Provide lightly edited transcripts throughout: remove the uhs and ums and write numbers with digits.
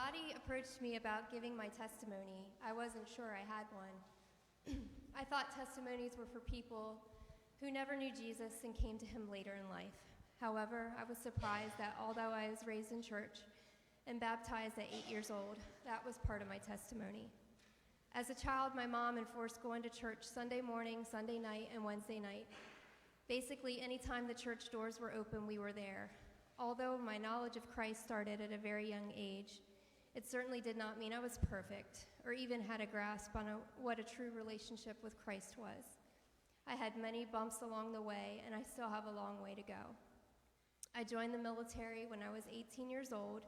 Dottie approached me about giving my testimony, I wasn't sure I had one. I thought testimonies were for people who never knew Jesus and came to him later in life. However, I was surprised that although I was raised in church and baptized at 8 years old, that was part of my testimony. As a child, my mom enforced going to church Sunday morning, Sunday night, and Wednesday night. Basically, anytime the church doors were open, we were there. Although my knowledge of Christ started at a very young age, it certainly did not mean I was perfect or even had a grasp on what a true relationship with Christ was. I had many bumps along the way, and I still have a long way to go. I joined the military when I was 18 years old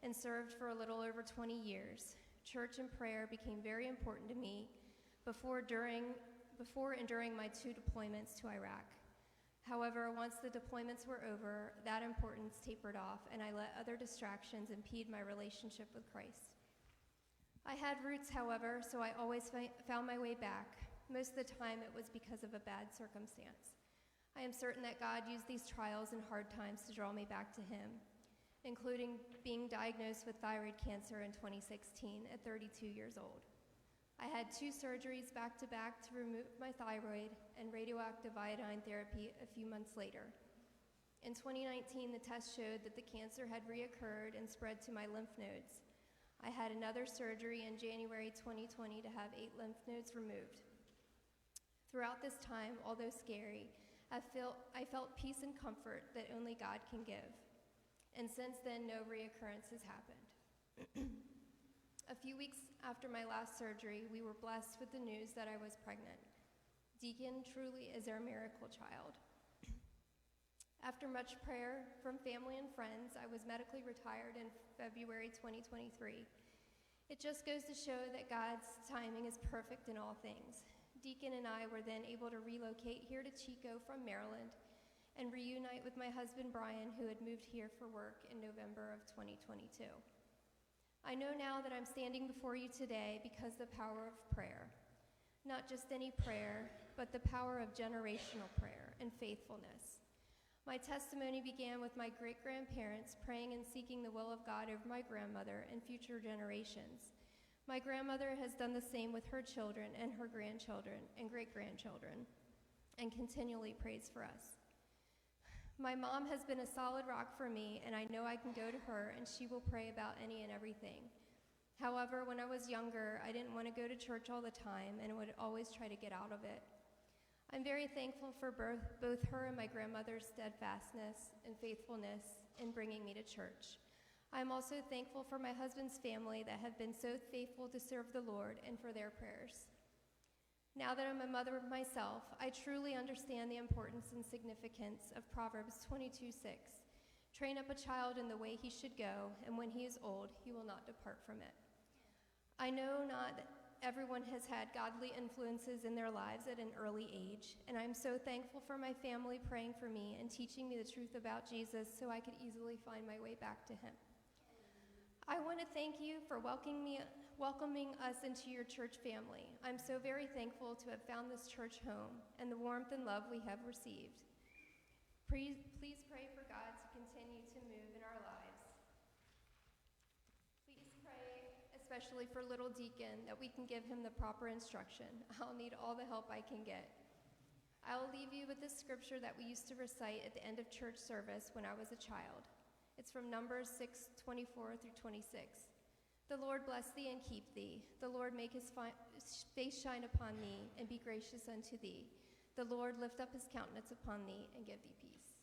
and served for a little over 20 years. Church and prayer became very important to me before and during my 2 deployments to Iraq. However, once the deployments were over, that importance tapered off, and I let other distractions impede my relationship with Christ. I had roots, however, so I always found my way back. Most of the time, it was because of a bad circumstance. I am certain that God used these trials and hard times to draw me back to him, including being diagnosed with thyroid cancer in 2016 at 32 years old. I had 2 surgeries back-to-back to remove my thyroid and radioactive iodine therapy a few months later. In 2019, the test showed that the cancer had reoccurred and spread to my lymph nodes. I had another surgery in January 2020 to have 8 lymph nodes removed. Throughout this time, although scary, I felt peace and comfort that only God can give. And since then, no reoccurrence has happened. A few weeks after my last surgery, we were blessed with the news that I was pregnant. Deacon truly is our miracle child. After much prayer from family and friends, I was medically retired in February 2023. It just goes to show that God's timing is perfect in all things. Deacon and I were then able to relocate here to Chico from Maryland and reunite with my husband Brian, who had moved here for work in November of 2022. I know now that I'm standing before you today because of the power of prayer. Not just any prayer, but the power of generational prayer and faithfulness. My testimony began with my great-grandparents praying and seeking the will of God over my grandmother and future generations. My grandmother has done the same with her children and her grandchildren and great-grandchildren, and continually prays for us. My mom has been a solid rock for me, and I know I can go to her and she will pray about any and everything. However, when I was younger, I didn't want to go to church all the time and would always try to get out of it. I'm very thankful for both her and my grandmother's steadfastness and faithfulness in bringing me to church. I'm also thankful for my husband's family that have been so faithful to serve the Lord and for their prayers. Now that I'm a mother myself, I truly understand the importance and significance of Proverbs 22:6. Train up a child in the way he should go, and when he is old, he will not depart from it. I know not everyone has had godly influences in their lives at an early age, and I'm so thankful for my family praying for me and teaching me the truth about Jesus so I could easily find my way back to him. I want to thank you for welcoming us into your church family. I'm so very thankful to have found this church home and the warmth and love we have received. Please pray for God to continue to move in our lives. Please pray, especially for little Deacon, that we can give him the proper instruction. I'll need all the help I can get. I will leave you with this scripture that we used to recite at the end of church service when I was a child. It's from Numbers 6:24 through 26. The Lord bless thee and keep thee. The Lord make his face shine upon thee and be gracious unto thee. The Lord lift up his countenance upon thee and give thee peace.